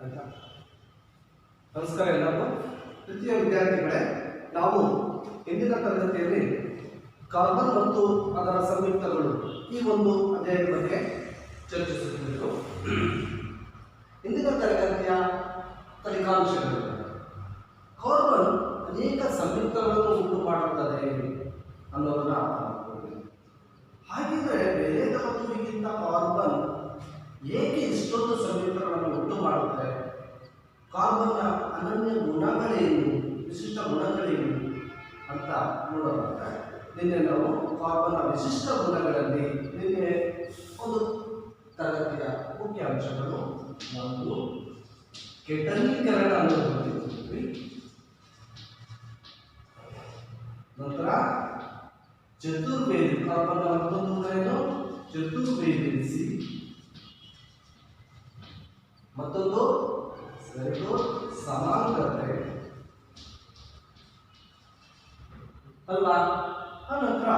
ಆಯ್ತಾ? ನಮಸ್ಕಾರ ಎಲ್ಲರಿಗೂ. ತೃತೀಯ ವಿದ್ಯಾರ್ಥಿಗಳೇ, ನಾವು ಇಂದಿನ ತರಗತಿಯಲ್ಲಿ ಕಾರ್ಬನ್ ಮತ್ತು ಅದರ ಸಂಯುಕ್ತಗಳು ಈ ಒಂದು ಅಧ್ಯಾಯದ ಬಗ್ಗೆ ಚರ್ಚಿಸುತ್ತಿದ್ದೆವು. ಇಂದಿನ ತರಗತಿಯ ಫಲಿತಾಂಶಗಳು ಕಾರ್ಬನ್ ಅನೇಕ ಸಂಯುಕ್ತಗಳನ್ನು ಉಂಟು ಮಾಡುತ್ತದೆ ಅನ್ನೋದನ್ನ ಹಾಗಿದ್ರೆ ಬೇರೆ ವಸ್ತುವಿಗಿಂತ ಕಾರ್ಬನ್ ಏಕೆ ಇಷ್ಟೊಂದು ಸಂಯುಕ್ತಗಳನ್ನು ಉಂಟು ಮಾಡುತ್ತೆ? ಕಾರ್ಬನ್ನ ಅನನ್ಯ ಗುಣಗಳೇನು, ವಿಶಿಷ್ಟ ಗುಣಗಳೇನು ಅಂತ ನೋಡೋಣ. ನಿನ್ನೆ ನಾವು ಕಾರ್ಬನ್ನ ವಿಶಿಷ್ಟ ಗುಣಗಳಲ್ಲಿ ನಿನ್ನೆ ಒಂದು ತರಗತಿಯ ಮುಖ್ಯ ಅಂಶಗಳು ಒಂದು ಕೆಟಲೀಕರಣ ಅನ್ನೋದು, ನಂತರ ಚತುರ್ವೇದಿ, ಕಾರ್ಬನ್ನ ಮತ್ತೊಂದು ಏನು ಚತುರ್ವೇದಿಸಿ, ಮತ್ತೊಂದು ಸಮಾಂತರತೆ ಅಲ್ವಾ. ಅನಂತರ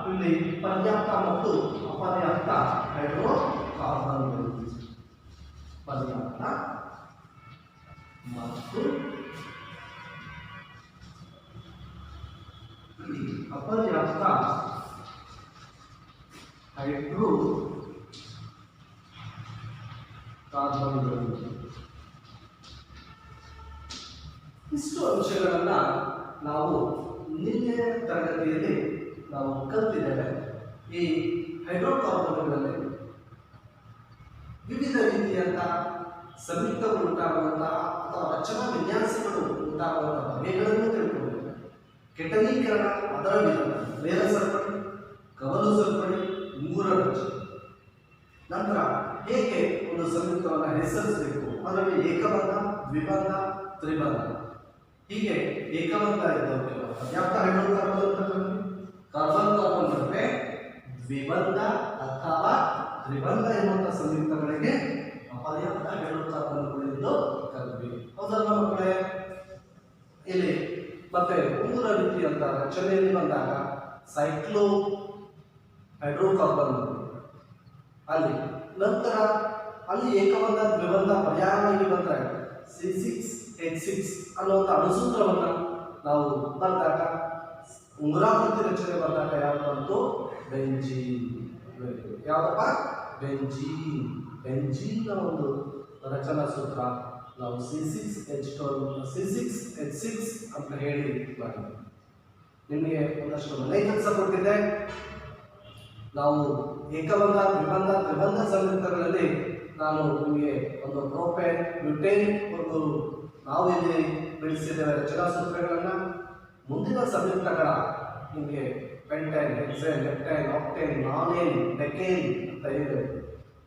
ಇಲ್ಲಿ ಪರ್ಯಾಪ್ತ ಮತ್ತು ಅಪರ್ಯಾಪ್ತ ಹೈಡ್ರೋಕಾರ್ಬನ್ಗಳು, ಪರ್ಯಾಪ್ತ ಮತ್ತು ಅಪರ್ಯಾಪ್ತ ಹೈಡ್ರೋ ಕಾರ್ಬನ್ಗಳು. ಇಷ್ಟು ಅಂಶಗಳನ್ನ ನಾವು ನಿನ್ನೆ ತರಗತಿಯಲ್ಲಿ ನಾವು ಕಲಿತಿದ್ದೇವೆ. ಈ ಹೈಡ್ರೋಕಾರ್ಬನ್ಗಳಲ್ಲಿ ವಿವಿಧ ರೀತಿಯಂತ ಸಂಯುಕ್ತಗಳು ಉಂಟಾಗುವಂತಹ ಅಥವಾ ರಚನಾ ವಿನ್ಯಾಸಗಳು ಉಂಟಾಗುವಂತಹ ಬಗೆಗಳನ್ನು ತಿಳ್ಕೊಂಡಿದ್ದೇವೆ. ಕೆಟಲೀಕರಣ, ಅದರ ವಿಧಾನ, ನೇರ ಸರಪಳಿ, ಕವಲು ಸರಪಳಿ, ಮೂರ ರಚನೆ. ನಂತರ ಹೇಗೆ ಒಂದು ಸಂಯುಕ್ತವನ್ನು ಹೆಸರಿಸಬೇಕು, ಅದರಲ್ಲಿ ಏಕಬಂಧ, ದ್ವಿಬಂಧ, ತ್ರಿಬಂಧ, ಹೀಗೆ ಏಕಬಂಧ ಇದ್ದವು ಪರ್ಯಾಪ್ತ ಹೈಡ್ರೋಕಾರ್ಬನ್ ಅಂತ ಕರೀತೀವಿ. ಕಾರ್ಬನ್ ಕಾರ್ಬನ್ ನಡುವೆ ದ್ವಿಬಂಧ ಅಥವಾ ತ್ರಿಬಂಧ ಎನ್ನುವಂತಹ ಸಂಯುಕ್ತಗಳಿಗೆ ಅಪರ್ಯಾಪ್ತ ಹೈಡ್ರೋಕಾರ್ಬನ್ಗಳು ಎಂದು ಕರೀತೀವಿ. ಹೌದಲ್ಲ ಮಕ್ಕಳೇ? ಇಲ್ಲಿ ಮತ್ತೆ ಮೂರ ರೀತಿಯಂತ ರಚನೆಯಲ್ಲಿ ಬಂದಾಗ ಸೈಕ್ಲೋ ಹೈಡ್ರೋಕಾರ್ಬನ್ ಅಲ್ಲಿ, ನಂತರ ಅಲ್ಲಿ ಏಕಬಂಧ, ದ್ವಿಬಂಧ ಪರ್ಯಾಯವಾಗಿ ಬಂದರೆ C6H6 ಅನ್ನುವಂಥ ಅಣುಸೂತ್ರವನ್ನು ನಾವು ಬಂದಾಗ ಉಂಗುರಾಕೃತಿ ರಚನೆ ಬಂದಾಗ ಯಾವುದು ಬಂತು? ಬೆಂಜೀನ್. ಯಾವುದಪ್ಪ? ಬೆಂಜೀನ್. ಬೆಂಜೀನ್ನ ಒಂದು ರಚನಾ ಸೂತ್ರ ನಾವು C6H6 ಅಂತ ಹೇಳಿ ಮಾಡಿದ್ವಿ. ನಿಮಗೆ ಒಂದಷ್ಟು ಮನೆ ಕೆಲಸ ಕೊಟ್ಟಿದ್ದೆ. ನಾವು ಏಕಬಂಧ, ದ್ವಿಬಂಧ, ತ್ರಿಬಂಧ ಸಂಯುಕ್ತಗಳಲ್ಲಿ ನಾನು ನಿಮಗೆ ಒಂದು ಪ್ರೋಪೇನ್, ಬ್ಯೂಟೇನ್ ಒಂದು ನಾವು ಇಲ್ಲಿ ಬಿಡಿಸಿದ್ದೇವೆ ರಚನಾ ಸೂತ್ರಗಳನ್ನು. ಮುಂದಿನ ಸಂಯುಕ್ತಗಳ ನಿಮಗೆ ಪೆಂಟೈನ್, ಹೆಕ್ಸೇನ್, ಲೆಪ್ಟೈನ್, ಆಕ್ಟೇನ್, ನಾನೇನ್, ಡೆಕೇನ್ ಅಂತ ಇದೆ.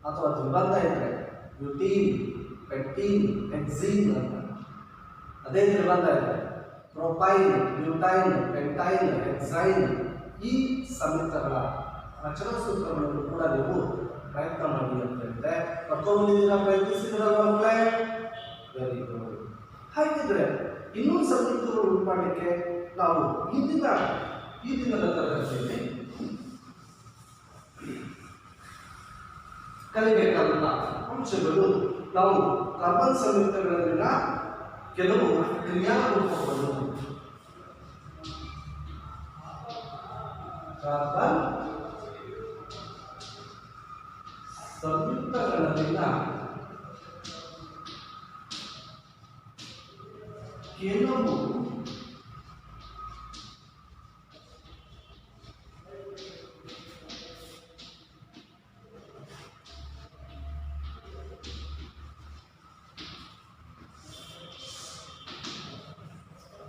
ಅಥವಾ ದ್ವಿಬಂಧ ಇದ್ದರೆ ಬ್ಯೂಟೀನ್, ಪೆಕ್ಟೀನ್, ಹೆಕ್ಸೀನ್ ಅಂತ. ಅದೇ ತ್ರಿಬಂಧ ಇದೆ ಪ್ರೊಪೈನ್, ಬ್ಯೂಟೈನ್, ಪೆಂಟೈನ್, ಹೆಕ್ಸೈನ್. ಈ ಸಂಯುಕ್ತಗಳ ರಚನಾ ಸೂತ್ರಗಳನ್ನು ಕೂಡ ನೀವು ಪ್ರಯತ್ನ ಮಾಡಿ ಅಂತ ಹೇಳಿದ್ರೆ ಪ್ರಯತ್ನಿಸಿದ್ರಲ್ಲ ಮಕ್ಕಳೇ? Very good. ಹಾಗಿದ್ರೆ ಇನ್ನೊಂದು ಸಂಯುಕ್ತಗಳು ಉಂಟು ಮಾಡಲಿಕ್ಕೆ ನಾವು ಈ ದಿನದ ತರಗತಿಯಲ್ಲಿ ಕಲಿಬೇಕಾದಂಥ ಅಂಶಗಳು, ನಾವು ಕಾರ್ಬನ್ ಸಂಯುಕ್ತಗಳಲ್ಲಿನ ಕೆಲವು ಕ್ರಿಯಾರೂಪಗಳು. ಕಾರ್ಬನ್ ಸಂಯುಕ್ತಗಳಲ್ಲಿನ ಕೆಲವು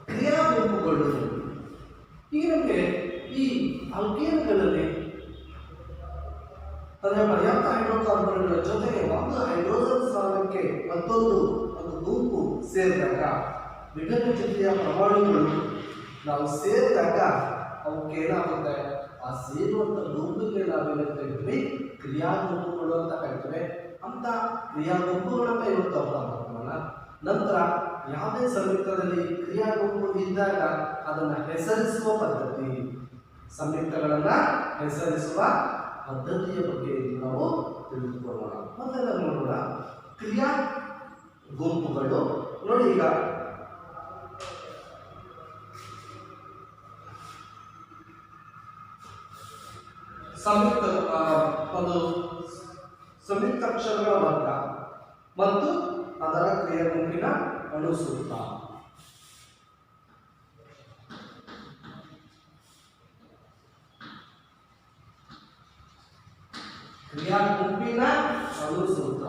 ಕ್ರಿಯಾರೂಪಗಳು. ಈಗ ನಮಗೆ ಈ ಆಲ್ಕೇನ್ಗಳಲ್ಲಿ ಅಂದರೆ ಪರ್ಯಾಪ್ತ ಹೈಡ್ರೋಕಾರ್ಬನ್ಗಳ ಜೊತೆಗೆ ಒಂದು ಹೈಡ್ರೋಜನ್ ಸ್ಥಾನಕ್ಕೆ ಮತ್ತೊಂದು ಒಂದು ಗುಂಪು ಸೇರಿದಾಗ, ವಿಭಿನ್ನ ಜೊತೆಯ ಪರಮಾಣುಗಳು ನಾವು ಸೇರಿದಾಗ ಅವಕ್ಕೆ ಏನಾಗುತ್ತೆ? ಆ ಸೇರುವಂಥ ಗುಂಪಿಗೆ ನಾವೇನು ಕರಿತೀವಿ? ಕ್ರಿಯಾಗುಂಪುಗಳು ಅಂತ ಕರಿತೀವಿ. ಅಂತ ಕ್ರಿಯಾಗುಂಪುಗಳನ್ನ ಇವತ್ತು ಅರ್ಥ ಮಾಡ್ಕೊಳ್ಳೋಣ. ನಂತರ ಯಾವುದೇ ಸಂಯುಕ್ತದಲ್ಲಿ ಕ್ರಿಯಾಗುಂಪು ಇದ್ದಾಗ ಅದನ್ನು ಹೆಸರಿಸುವ ಪದ್ಧತಿ, ಸಂಯುಕ್ತಗಳನ್ನು ಹೆಸರಿಸುವ ಪದ್ಧತಿಯ ಬಗ್ಗೆ ನಾವು ತಿಳಿದುಕೊಳ್ಳೋಣ. ಮೊದಲ ನೋಡೋಣ ಕ್ರಿಯಾ ಗುಂಪುಗಳು. ನೋಡಿ ಈಗ ಸಂಯುಕ್ತ ಒಂದು ಸಂಯುಕ್ತಾಕ್ಷರಗಳ ವರ್ಗ ಮತ್ತು ಅದರ ಕ್ರಿಯಾ ಗುಂಪಿನ ಅಣುಸೂತ್ರ. ಕ್ರಿಯಾ ಗುಂಪಿನ ಅಣುಸೂತ್ರ.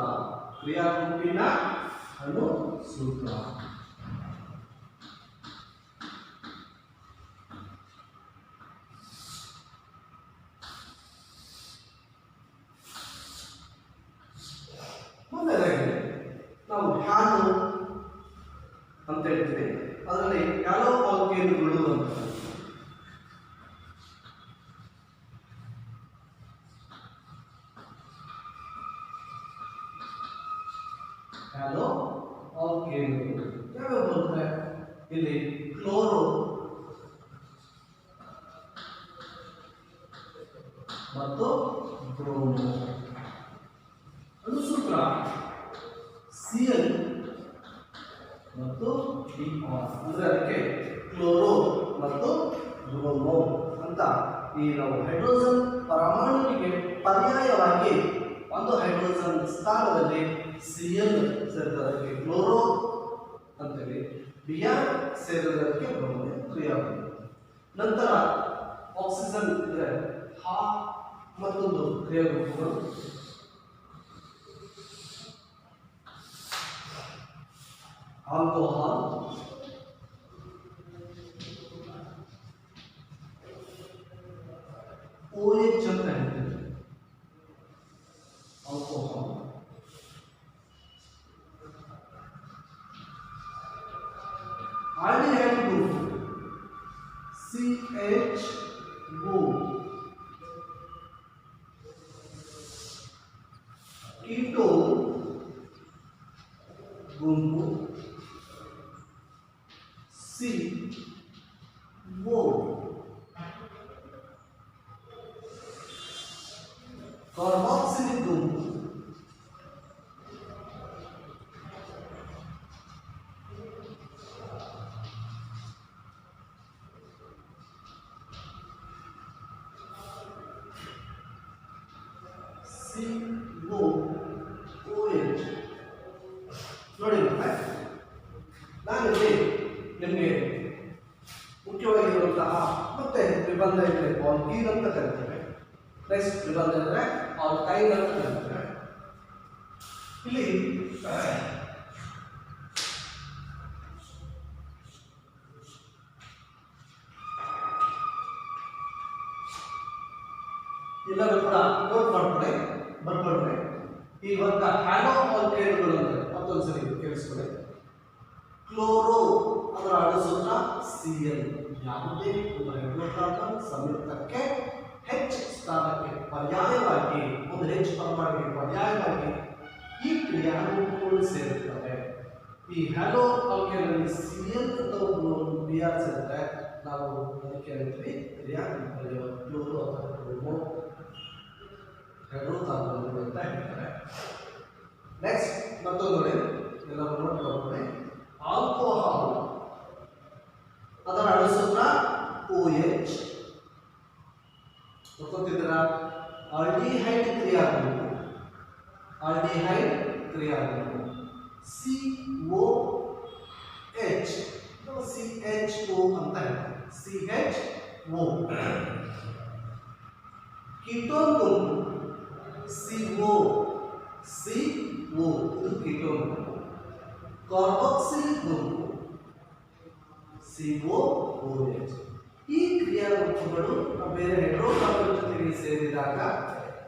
ಕ್ರಿಯಾ ಗುಂಪಿನ ಅಣುಸೂತ್ರ. ಮೊದಲನೇದಾಗಿ ನಾವು ಹ್ಯಾಲೋ ಅಂತ ಹೇಳ್ತೀವಿ. ಅದರಲ್ಲಿ ಹ್ಯಾಲೋ ಆಲ್ಕೇನುಗಳು ಅಂತ. ಹ್ಯಾಲೋ ಆಲ್ಕೇನುಗಳು ಯಾವ್ಯಾವ ಬರುತ್ತೆ? ಇಲ್ಲಿ ಕ್ಲೋರೋ ಮತ್ತು ಬ್ರೋಮೋ. ಅಣುಸೂತ್ರ Cl ಮತ್ತು Br, ಅಂದ್ರೆ ಅದಕ್ಕೆ ಕ್ಲೋರೋ ಮತ್ತು ಬ್ರೋಮೋ ಅಂತ. ಈ ನಾವು ಹೈಡ್ರೋಜನ್ ಪರಮಾಣುವಿಗೆ ಪರ್ಯಾಯವಾಗಿ ಒಂದು ಹೈಡ್ರೋಜನ್ ಸ್ಥಾನದಲ್ಲಿ Cl ಸೇರಿದಕ್ಕೆ ಕ್ಲೋರೋ ಅಂತೇಳಿ, Br ಸೇರಿದಕ್ಕೆ ಬ್ರೋಮೋ ಕ್ರಿಯಾಗುಂಪು. ನಂತರ ಆಕ್ಸಿಜನ್ ಇದ್ರೆ ಹಾ ಮತ್ತೊಂದು ಕ್ರಿಯಾಗುಂಪುಗಳು. ಆಲ್ಕೋಹಾಲ್, OH ಅಂತ ಹೇಳ್ತೀವಿ. Alcohol, aldehyde group CHO, ketone ಗುಂಪು CO, ಕಾರ್ಬಾಕ್ಸಿಲಿಕ್ ಗುಂಪು COOH. ನೋಡಿ ನಾನಿಲ್ಲಿ ನಿಮಗೆ ಮುಖ್ಯವಾಗಿರುವಂತಹ ಮತ್ತೆ ನಿಬಂಧ ಇದ್ರೆ ಆಲ್ಕೀನ್ ಅಂತ ಕರೀತೇವೆ. ನೆಕ್ಸ್ಟ್ ನಿಬಂಧ ಇದ್ರೆ ಆಲ್ಕೈನ್ ಅಂತ ಕರೀತೇವೆ. ಇಲ್ಲಿ ಎಲ್ಲರೂ ಕೂಡ ನೋಟ್ ಮಾಡ್ಕೊಳ್ಳಿ, ಬರ್ಕೊಳ್ರಿ. ಈ ವರ್ಗ ಹ್ಯಾಲೋ ಆಲ್ಕೈನ್ಗಳು ಅಂದ್ರೆ ಮತ್ತೊಂದ್ಸರಿ ಕೇಳಿಸ್ಕೊಳ್ಳಿ. ಕ್ಲೋರೋ ಅದರ ಅಣುಸೂತ್ರ Cl. ಯಾವುದೇ ಒಂದು ಹೈಡ್ರೋಕಾರ್ಬನ್ ಸಂಯುಕ್ತಕ್ಕೆ H ಸ್ಥಾನಕ್ಕೆ ಪರ್ಯಾಯವಾಗಿ ಒಂದು H ಪರಮಾಣುವಿಗೆ ಪರ್ಯಾಯವಾಗಿ ಈ ಕ್ರಿಯಾಗುಂಪುಗಳು ಸೇರುತ್ತವೆ. ಈ ಹ್ಯಾಲೋ ಆಲ್ಕೈನಲ್ಲಿ Cl ಅಥವಾ Br ಸೇರಿದ್ರೆ ನಾವು ಅದಕ್ಕೆ ಹೇಳ್ತೀವಿ ಕ್ರಿಯಾಗುಂಪುಗಳು ಕ್ಲೋರೋ ಅಥವಾ ಬ್ರೋಮೋ ಹೈಡ್ರೋಕಾರ್ಬನ್ಗಳು ಅಂತ ಹೇಳ್ತಾರೆ. ನೆಕ್ಸ್ಟ್ ಮತ್ತೊಂದು ನೋಡಿ, ಎಲ್ಲರೂ ನೋಡ್ಕೊಳ್ಳಿ. ಆಲ್ಕೋಹಾಲ್ ಅದರ ಅಣುಸೂತ್ರ OH. ಗೊತ್ತಿದ್ದೀರಾ? ಆಲ್ಡಿಹೈಡ್ ಕ್ರಿಯಾಗುಂಪು, ಆಲ್ಡಿಹೈಡ್ ಕ್ರಿಯಾಗುಂಪು COH ಅಥವಾ CHO ಅಂತ ಹೇಳ್ತಾರೆ. CHO. ಕೀಟೋನ್ ಗುಂಪು CO ಇದು ಕೀಟೋನ್ ಗುಂಪು. ಕಾರ್ಬಾಕ್ಸಿಲಿಕ್ ಗುಂಪು COOH. ಈ ಕ್ರಿಯಾಗುಂಪುಗಳು ಬೇರೆ ಹೈಡ್ರೋಕಾರ್ಬನ್ ಜೊತೆಗೆ ಸೇರಿದಾಗ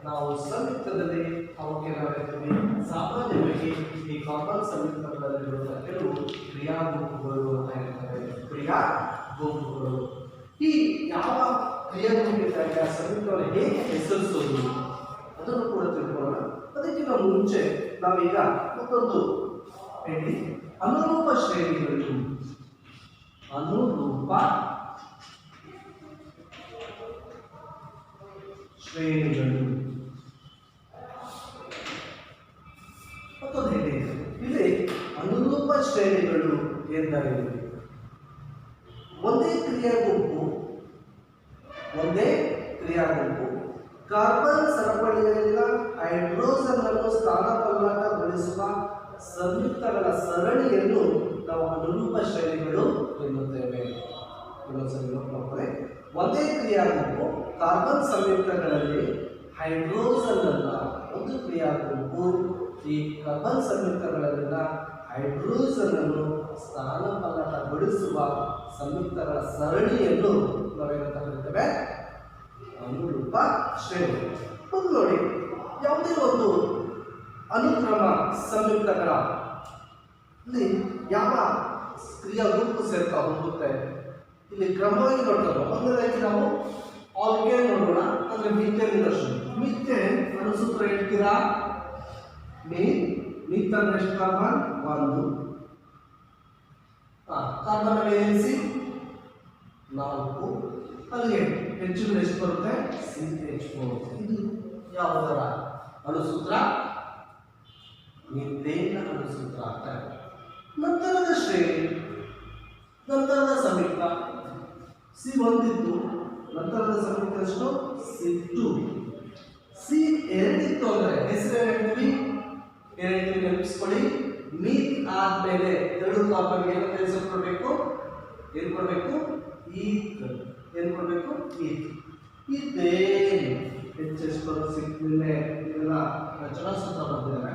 ನಾವು ಸಂಯುಕ್ತದಲ್ಲಿ ಅವಕ್ಕೆ ನಾವು ಹೇಳ್ತೀವಿ ಸಾಮಾನ್ಯವಾಗಿ ಈ ಕಾರ್ಬನ್ ಸಂಯುಕ್ತಗಳಲ್ಲಿರುವ ಕೆಲವು ಕ್ರಿಯಾಗುಂಪುಗಳು ಅಂತ ಹೇಳ್ತಾರೆ. ಕ್ರಿಯಾಗುಂಪುಗಳು ಈ ಯಾವ ಕ್ರಿಯಾಗುಂಪಿದ್ದಾಗ ಸಂಯುಕ್ತವನ್ನು ಹೇಗೆ ಹೆಸರಿಸೋದು ಅದನ್ನು ಕೂಡ ತಿಳ್ಕೊಳ್ಳೋಣ. ಅದಕ್ಕಿಂತ ಮುಂಚೆ ನಾವೀಗ ಮತ್ತೊಂದು ಹೇಳಿ ಅನುರೂಪ ಶ್ರೇಣಿಗಳು. ಅನುರೂಪ ಶ್ರೇಣಿಗಳು ಮತ್ತೊಂದು ಹೇಳಿ. ಇಲ್ಲಿ ಎಂದರೇನು? ಒಂದೇ ಕ್ರಿಯಾಗುಂಪು ಕಾರ್ಬನ್ ಸರಪಳಿಯಲ್ಲಿನ ಹೈಡ್ರೋಜನ್ ಅನ್ನು ಸ್ಥಾನಪಲ್ಲಟಗೊಳಿಸುವ ಸಂಯುಕ್ತಗಳ ಸರಣಿಯನ್ನು ನಾವು ಅನುರೂಪ ಶ್ರೇಣಿಗಳು ಎನ್ನುತ್ತೇವೆ. ಒಂದೇ ಕ್ರಿಯಾಗುಂಪು ಕಾರ್ಬನ್ ಸಂಯುಕ್ತಗಳಲ್ಲಿ ಹೈಡ್ರೋಜನ್ ಅನ್ನ ಒಂದು ಕ್ರಿಯಾಗುಂಪು ಈ ಕಾರ್ಬನ್ ಸಂಯುಕ್ತಗಳಲ್ಲಿನ ಹೈಡ್ರೋಜನ್ ಅನ್ನು ಸ್ಥಾನಪಲ್ಲಟಗೊಳಿಸುವ ಸಂಯುಕ್ತಗಳ ಸರಣಿಯನ್ನು ನಾವೇನಂತ ಕರೀತೇವೆ? ಅನುರೂಪ ಶ್ರೇಣಿ. ಒಂದು ನೋಡಿ, ಯಾವುದೇ ಒಂದು ಅನುಕ್ರಮ ಸಂಯುಕ್ತಗಳ ಯಾವ ಕ್ರಿಯಾ ಗುಂಪು ಸೇರ್ತಾ ಹೋಗುತ್ತೆ ಇಲ್ಲಿ ಕ್ರಮವಾಗಿ ನೋಡ್ತಾರೆ. ಒಂದನೇದಾಗಿ ನಾವು ಆಲ್ಕೇನ್ ನೋಡೋಣ, ಅಂದ್ರೆ ಮೀಥೇನ್ ಇಂಡಸ್ಟ್ರಿ. ಮೀಥೇನ್ ಅನ್ನೋ ಸೂತ್ರ ಹೇಳ್ತೀರಾ? ಮೀಥ್ ಅಂದ್ರೆ ಎಷ್ಟು ಕಾರ್ಬನ್? 1. ಕಾರ್ಬನ್ ಅಲ್ಲಿ ಎನ್ಸಿ 4. ಅಲ್ಲಿಗೆ ಹೆಚ್ಚು ಎಷ್ಟು ಬರುತ್ತೆ? CH4. ಇದು ಯಾವುದರ ಅಣುಸೂತ್ರ? ಮೀಥೇನ್ ಅಣುಸೂತ್ರ ಅಂತ. ನಂತರದ ಶ್ರೇಣಿ, ನಂತರದ ಸಂಯುಕ್ತ C1 ಇತ್ತು, ನಂತರದ ಸಂಯುಕ್ತ ಎಷ್ಟು? C2. C2 ಇತ್ತು ಅಂದ್ರೆ ಹೆಸರು ಹೇಳ್ತೀವಿ, ನೆನಪಿಸ್ಕೊಳ್ಳಿ. ಮೀಥ್ ಆದ್ಮೇಲೆ 2 ಕಾರ್ಬನ್ಗೆ ಏನು ಹೆಸರು ಕೊಡಬೇಕು? ಏನು ಕೊಡಬೇಕು? ಈಥ್. ಏನು ಕೊಡಬೇಕು? ಈಥ್. ಈಥೇನ್ ಹೆಚ್ಚೆಷ್ಟು ಸಿಕ್ಕಿದ್ರೆ ಇದೆಲ್ಲ ರಚನಾ ಸೂತ್ರ ಬರ್ತಿದ್ದಾರೆ.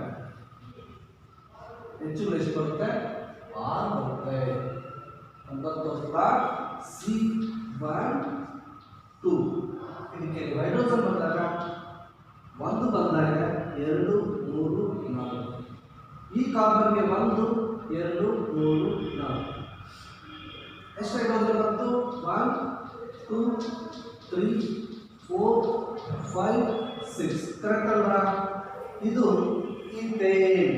ಹೆಚ್ಚು ಎಷ್ಟು ಬರುತ್ತೆ? 6 ಬರುತ್ತೆ. 9 C12. ಇದಕ್ಕೆ ಹೈಡ್ರೋಜನ್ ಬಂದಾಗ 1 ಬಂದಾಗ 2 3 4. ಈ ಕಾರ್ಬನ್ಗೆ 1 2 3 4. ಎಷ್ಟು ಹೈಡ್ರೋಜನ್ ಬಂತು? 1 2 3 4 5 6. ಕರೆಕ್ಟ್ ಅಲ್ವಾ? ಇದು ಈಥೇನ್.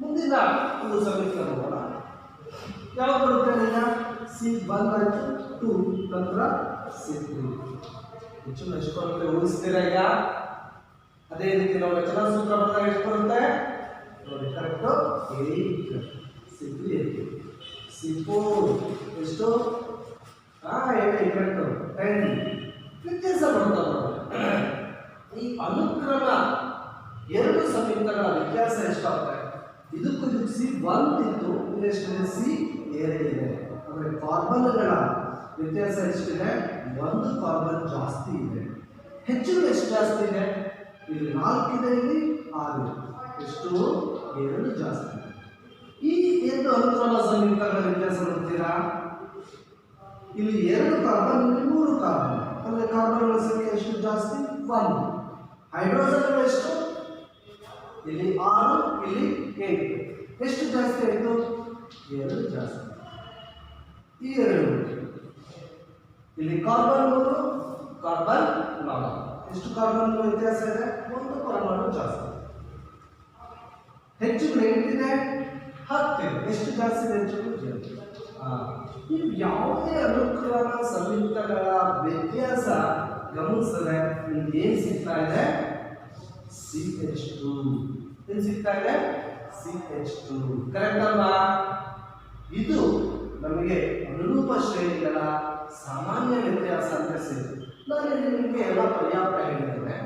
ಮುಂದಿನ ಒಂದು ಸಂಯುಕ್ತ ನೋಡೋಣ. ಯಾವ ಬರುತ್ತೆ? ಈಗ C1 ಆಯ್ತು, 2 ನಂತರ C3. ಹೆಚ್ಚು ಎಷ್ಟು ಬರುತ್ತೆ? ಊಹಿಸ್ತೀರಾ? ಈಗ ಅದೇ ರೀತಿ ನಾವು ರಚನಾ ಸೂತ್ರ ಬಂದಾಗ ಎಷ್ಟು ಬರುತ್ತೆ ನೋಡಿ? ಕರೆಕ್ಟ್ 8. C3 8. C4 ಎಷ್ಟು? 8 ಕರೆಕ್ಟ್ 10. ವ್ಯತ್ಯಾಸ ಬರುತ್ತೆ. ಈ ಅನುಕ್ರಮ 2 ಸಂಯುಕ್ತಗಳ ವ್ಯತ್ಯಾಸ ಎಷ್ಟಾಗುತ್ತೆ? ಇದಕ್ಕೂ ಇದಕ್ಕೆ C1 ಇತ್ತು, ಇದೆಷ್ಟಿದೆ? C2 ಇದೆ. ಅಂದರೆ ಕಾರ್ಬನ್ಗಳ ವ್ಯತ್ಯಾಸ ಎಷ್ಟಿದೆ? 1 ಕಾರ್ಬನ್ ಜಾಸ್ತಿ ಇದೆ. ಹೆಚ್ಚು ಎಷ್ಟು ಜಾಸ್ತಿ ಇದೆ? ಇಲ್ಲಿ 4 ಇದೆ, ಇಲ್ಲಿ 6 ಇದೆ. ಎಷ್ಟು? 2 ಜಾಸ್ತಿ ಇದೆ. ಈ 2 ಅನುಕ್ರಮ ಸಂಯುಕ್ತಗಳ ವ್ಯತ್ಯಾಸ ನೋಡ್ತೀರಾ? ಇಲ್ಲಿ 2 ಕಾರ್ಬನ್, ಇಲ್ಲಿ 3 ಕಾರ್ಬನ್. ಅಂದರೆ ಕಾರ್ಬನ್ಗಳ ಸಂಖ್ಯೆ ಎಷ್ಟು ಜಾಸ್ತಿ? 1. ಹೈಡ್ರೋಜನ್ಗಳು ಎಷ್ಟು? ಇಲ್ಲಿ 6, ಇಲ್ಲಿ 8. ಎಷ್ಟು ಜಾಸ್ತಿ ಆಯಿತು? 2 ಜಾಸ್ತಿ. ಈ 2 ಇಲ್ಲಿ ಕಾರ್ಬನ್ 3, ಕಾರ್ಬನ್ 4. ಎಷ್ಟು ಕಾರ್ಬನ್ ವ್ಯತ್ಯಾಸ ಇದೆ? 1 ಪರಮಾಣು ಜಾಸ್ತಿ. ಹೆಚ್ಚು 8 ಇದೆ, 10 ಇದೆ. ಎಷ್ಟು ಜಾಸ್ತಿ ಇದೆ? ಹೆಚ್ಚು 2. ನೀವು ಯಾವುದೇ ಅನುಕ್ರಮ ಸಂಯುಕ್ತಗಳ ವ್ಯತ್ಯಾಸ ಗಮನಿಸಿದ್ರೆ ನಿಮ್ಗೆ ಏನು ಸಿಗ್ತಾ ಇದೆ? CH2. ಏನು ಸಿಗ್ತಾ ಇದೆ? CH2. ಕರೆಕ್ಟ್ ಅಲ್ವಾ? ಇದು ನಮಗೆ ಅನುರೂಪ ಶ್ರೇಣಿಗಳ ಸಾಮಾನ್ಯ ವ್ಯತ್ಯಾಸ ಅಂತ ಸಿಗುತ್ತೆ. ನಾನು ಇಲ್ಲಿ ನಿಮಗೆ ಎಲ್ಲ ಪರ್ಯಾಪ್ತ ಹೇಳಿದ್ದೇನೆ,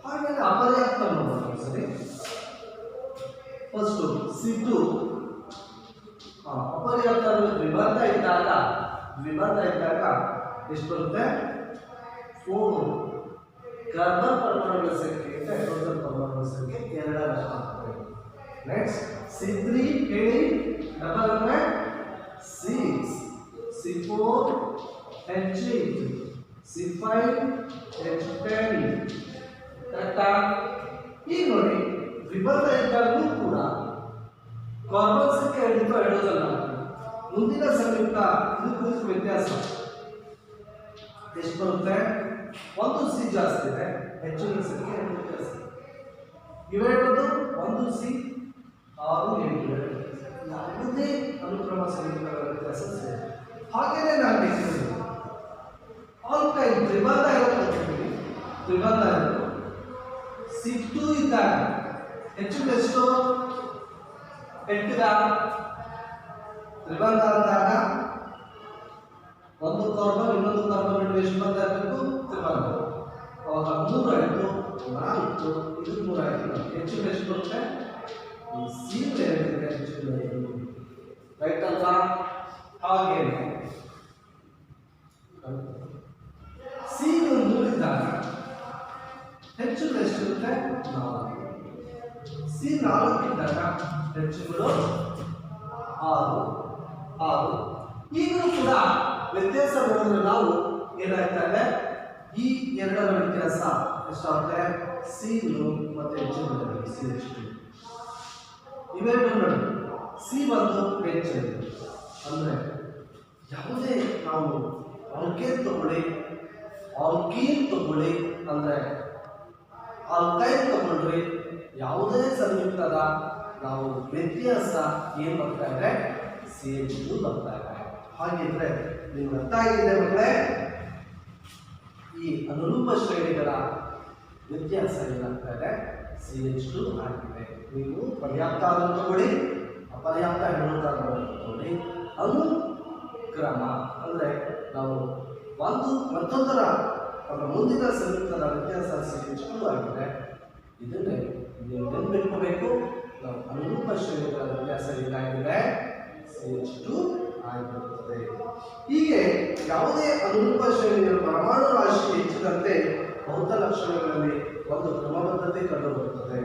ಹಾಗೆಯೇ ಅಪರ್ಯಾಪ್ತ ನೋಡೋಣ ಸರಿ. ಫಸ್ಟ್ C2 ಅಪರ್ಯಾಪ್ತ ದ್ವಿಬಂಧ ಇದ್ದಾಗ ಎಷ್ಟು ಬರುತ್ತೆ? 4 ಕಾರ್ಬನ್ ಪರಮಾಣುಗಳ ಸಂಖ್ಯೆ ಹೈಡ್ರೋಜನ್ ಪರಮಾಣುಗಳ ಸಂಖ್ಯೆ 2 ನೆಕ್ಸ್ಟ್ C3 ಹೇಳಿ, ಡಬಲ್ ಅಂದ್ರೆ 6, C4 H8, C5 H10. ಕರೆಕ್ಟಾ? ಈಗ ನೋಡಿ, ದ್ವಿಬಂಧ ಇದ್ದಾಗಲೂ ಕೂಡ ಕಾರ್ಬನ್ ಸಂಖ್ಯೆ ಹಿಡಿದು ಹೈಡ್ರೋಜನ್ ಆಗ್ತದೆ. ಮುಂದಿನ ಸಂಯುಕ್ತ ಇದಕ್ಕೂ ವ್ಯತ್ಯಾಸ ಎಷ್ಟು ಬರುತ್ತೆ? 1 C ಜಾಸ್ತಿ ಇದೆ, ಹೆಚ್ಚಿನ ಸಂಖ್ಯೆ ವ್ಯತ್ಯಾಸ. ಇವೆರಡದು 1 C 6 8. ಯಾವುದೇ ಅನುಕ್ರಮ ಸಂಯುಕ್ತಗಳ ವ್ಯತ್ಯಾಸ ಸೇರಿ. ಹಾಗೆಯೇ ನಾನು ಹೇಳ್ತೀನಿ ಆಲ್ಕೈಲ್ ತ್ರಿಬಂಧ ಇರೋದು, ತ್ರಿಬಂಧ ಇರೋದು C2 ಇದ್ದಾಗ ಹೆಚ್ಚು ಎಷ್ಟು? 8 ತ್ರಿಬಂಧ ಅಂದಾಗ ಒಂದು ಕಾರ್ಬನ್ ಇನ್ನೊಂದು ಕಾರ್ಬನ್ ನಡುವೆ ಎಷ್ಟು ಬಂಧ ಇರಬೇಕು? ತ್ರಿಬಂಧ. ಅವಾಗ 3 ಆಯಿತು 4, ಇದು 3 ಆಯಿತು. ಹೆಚ್ಚು ಎಷ್ಟು ಬರುತ್ತೆ? ಈ ಸಿ ಬೇರೆ ಹೆಚ್ಚು ರೈಟ್ ಅಲ್ವಾ? ಹಾಗೇನೆ ಸಿ ಮೂರಿದ್ದಾಗ ಹೆಚ್ಚು ಎಷ್ಟಿರುತ್ತೆ? 4. ಸಿ 4 ಇದ್ದಾಗ ಹೆಚ್ಚುಗಳು 6. ಈಗಲೂ ಕೂಡ ವ್ಯತ್ಯಾಸ ನೋಡಿದ್ರೆ ನಾವು ಏನಾಗ್ತದೆ, ಈ ಎರಡರ ವ್ಯತ್ಯಾಸ ಎಷ್ಟಾಗುತ್ತೆ? ಸಿ ಮತ್ತೆ ಹೆಚ್ಚು ಸಿ ಹೆಚ್ಚು ಇವೆರಡು ನೋಡಿ. ಸಿ ಬಂದು ಹೆಚ್ಚು ಅಂದರೆ ಯಾವುದೇ ನಾವು ಆಲ್ಕೇನ್ ತಗೊಳ್ಳಿ, ಆಲ್ಕೀನ್ ತಗೊಳ್ಳಿ ಅಂದರೆ ಆಲ್ಕೈನ್ ತಗೊಳ್ರಿ, ಯಾವುದೇ ಸಂಯುಕ್ತದ ನಾವು ವ್ಯತ್ಯಾಸ ಏನು ಬರ್ತಾ ಇದೆ? CH2 ಬರ್ತಾ ಇದೆ. ಹಾಗಿದ್ರೆ ನಿಮ್ಗೆ ಅರ್ಥ ಆಗಿದೆ ಮಕ್ಕಳೇ, ಈ ಅನುರೂಪ ಶ್ರೇಣಿಗಳ ವ್ಯತ್ಯಾಸ ಏನಾಗ್ತಾ ಇದೆ? CH2 ಆಗಿದೆ. ನೀವು ಪರ್ಯಾಪ್ತ ಆದರೂ ತಗೊಳ್ಳಿ, ಅಪರ್ಯಾಪ್ತ ಹೆಣ್ಣುಕಾರಗಳನ್ನು ತಗೊಳ್ಳಿ, ಅನುಕ್ರಮ ಅಂದರೆ ನಾವು ಒಂದು ಮತ್ತೊಂದರ ಮುಂದಿನ ಸಂಯುಕ್ತದ ವ್ಯತ್ಯಾಸ CH2 ಆಗಿದೆ. ಇದನ್ನೇ ನೀವು ನೆನಪಿಟ್ಕೋಬೇಕು. ನಾವು ಅನುರೂಪ ಶ್ರೇಣಿಗಳ ವ್ಯತ್ಯಾಸ ಏನಾಗಿದೆ? CH2 ಆಗಿರುತ್ತದೆ. ಹೀಗೆ ಯಾವುದೇ ಅನುರೂಪ ಶ್ರೇಣಿಯ ಪರಮಾಣು ರಾಶಿ ಹೆಚ್ಚಿದಂತೆ ಭೌತ ಲಕ್ಷಣಗಳಲ್ಲಿ ಒಂದು ಕ್ರಮಬದ್ಧತೆ ಕಂಡುಬರುತ್ತದೆ.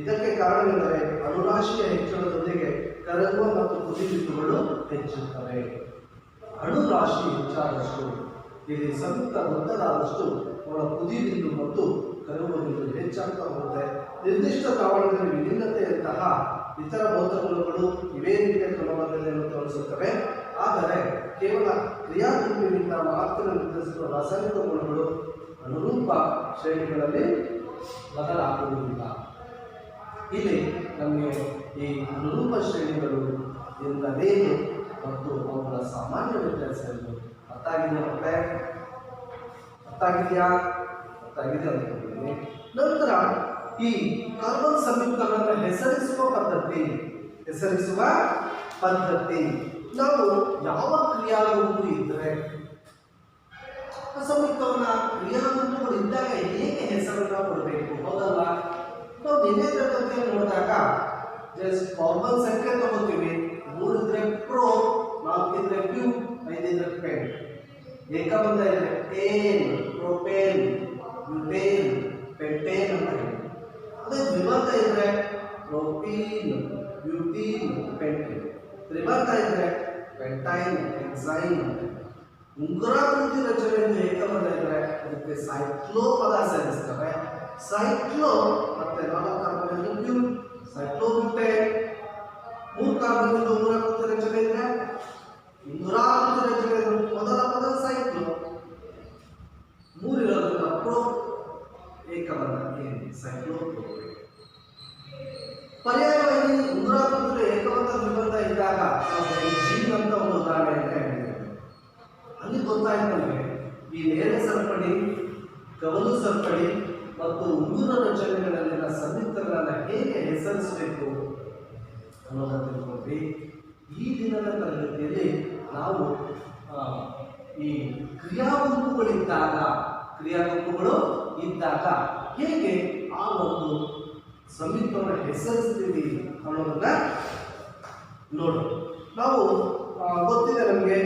ಇದಕ್ಕೆ ಕಾರಣವೆಂದರೆ ಅಣುರಾಶಿಯ ಹೆಚ್ಚಳದೊಂದಿಗೆ ಕರಗುವ ಮತ್ತು ಕುದಿಬಿದ್ದುಗಳು ಹೆಚ್ಚುತ್ತವೆ. ಅಣುರಾಶಿ ಹೆಚ್ಚಾದಷ್ಟು ಇಲ್ಲಿ ಸಂಯುಕ್ತ ದೊಡ್ಡದಾದಷ್ಟು ಅವಳ ಕುದಿಬಿಂದು ಮತ್ತು ಕರಗುವ ಬಿಂದು ಹೆಚ್ಚಾಗ್ತಾ ಹೋಗುತ್ತೆ. ನಿರ್ದಿಷ್ಟ ದ್ರಾವಣದಲ್ಲಿ ವಿಭಿನ್ನತೆಯಂತಹ ಇತರ ಭೌತ ಗುಣಗಳು ಇದೇ ರೀತಿಯ ಕ್ರಮಬದ್ಧತೆಯನ್ನು ತೋರಿಸುತ್ತವೆ. ಆದರೆ ಕೇವಲ ಕ್ರಿಯಾ ಗುಂಪಿನಿಂದ ಮಾತ್ರ ನಿರ್ಧರಿಸುವ ರಾಸಾಯನಿಕ ಗುಣಗಳು ಅನುರೂಪ ಶ್ರೇಣಿಗಳಲ್ಲಿ ಬದಲಾಗುವುದಿಲ್ಲ. ಇಲ್ಲಿ ನಮಗೆ ಈ ಅನುರೂಪ ಶ್ರೇಣಿಗಳು ಎಂದರೇನು ಮತ್ತು ಅವುಗಳ ಸಾಮಾನ್ಯ ವ್ಯತ್ಯಾಸವನ್ನು ಅರ್ಥ ಆಗಿದೆ ಮಕ್ಕಳೇ? ಅರ್ಥ ಆಗಿದೆಯಾ? ಅರ್ಥ ಆಗಿದೆ ಅಂದ್ಕೊಂಡಿದ್ದೀನಿ. ನಂತರ ಈ ಕಾರ್ಬನ್ ಸಂಯುಕ್ತಗಳನ್ನು ಹೆಸರಿಸುವ ಪದ್ಧತಿ ನಾವು ಯಾವ ಕ್ರಿಯಾಗುಂಪು ಇದ್ದರೆ ಸಂಯುಕ್ತವನ್ನ ಕ್ರಿಯಾಗುಂಪುಗಳು ಇದ್ದಾಗ ಹೇಗೆ ಹೆಸರನ್ನ ಕೊಡಬೇಕು? ಹೌದಲ್ಲ? ನಾವು ನಿನ್ನೆ ತರಗತಿಯಲ್ಲಿ ನೋಡಿದಾಗ ಜಸ್ಟ್ ಕಾರ್ಬನ್ ಸಂಖ್ಯೆ ತಗೋತೀವಿ. 3 ಇದ್ರೆ ಪ್ರೋ, 4 ಇದ್ರೆ ಪ್ಯೂ, 5 ಇದ್ರೆ ಪೆನ್. ಏಕಬಂಧ ಇದ್ರೆ ಏನ್, ಪ್ರೋಪೇನ್, ಬ್ಯೂಟೇನ್, ಪೆಂಟೇನ್ ಅಂತ ಹೇಳಿ. ಅದೇ ದ್ವಿಬಂಧ ಇದ್ರೆ ಪ್ರೋಪೀನ್, ಬ್ಯೂಟೀನ್, ಪೆಂಟೇನ್. ತ್ರಿಬಂಧ ಇದ್ರೆ ಪೆಂಟೈನ್, ಹೆಕ್ಸೈನ್ ಅಂತ. ಉಂಗುರಾಕೃತಿ ರಚನೆಯಿಂದ ಏಕಬಂಧ ಇದ್ರೆ ಅದಕ್ಕೆ ಸೈಕ್ಲೋ ಪದ ಸೇರಿಸ್ತವೆ. ಸೈಕ್ಲೋ ಮತ್ತೆ 4 ಕಾರ್ಬನ್ ಬ್ಯೂ, ಸೈಕ್ಲೋಬ್ಯೂಟೇನ್. 3 ಕಾರ್ಬನ್ ಉಂಗುರಾಕೃತಿ ರಚನೆ ಇದ್ರೆ ಉಂಗುರಾಕೃತಿ ರಚನೆ ಮೊದಲ ಪದ ಸೈಕ್ಲೋ. 3 ಇರೋದ್ರಿಂದ ಪ್ರೋ, ಏಕಬಂಧ ಏನು ಸೈಕ್ಲೋ. ಪರ್ಯಾಯವಾಗಿ ಉಂಗುರಾಕೃತಿ ಏಕಬಂಧ ದ್ವಿಬಂಧ ಇದ್ದಾಗ ನಾವು ಜೀನ್ ಅಂತ ಒಂದು ಉದಾಹರಣೆ ಅಂತ ಹೇಳಿದ್ದೇವೆ. ಅಲ್ಲಿ ಗೊತ್ತಾಯ್ತು ನಮಗೆ ಈ ನೇರ ಸರಪಳಿ, ಕವಲು ಸರಪಳಿ ಮತ್ತು ಉಂಗುರ ರಚನೆಗಳಲ್ಲಿನ ಸಂಯುಕ್ತಗಳನ್ನು ಹೇಗೆ ಹೆಸರಿಸಬೇಕು ಅನ್ನೋದನ್ನು ತಿಳ್ಕೊಂಡ್ವಿ. ಈ ದಿನದ ತರಗತಿಯಲ್ಲಿ ನಾವು ಈ ಕ್ರಿಯಾಗುಂಪುಗಳು ಇದ್ದಾಗ ಹೇಗೆ ಆ ಒಂದು ಸಂಯುಕ್ತವನ್ನು ಹೆಸರಿಸ್ತೀವಿ ಅನ್ನೋದನ್ನ ನೋಡೋಣ. ನಾವು ಗೊತ್ತಿದೆ ನಮಗೆ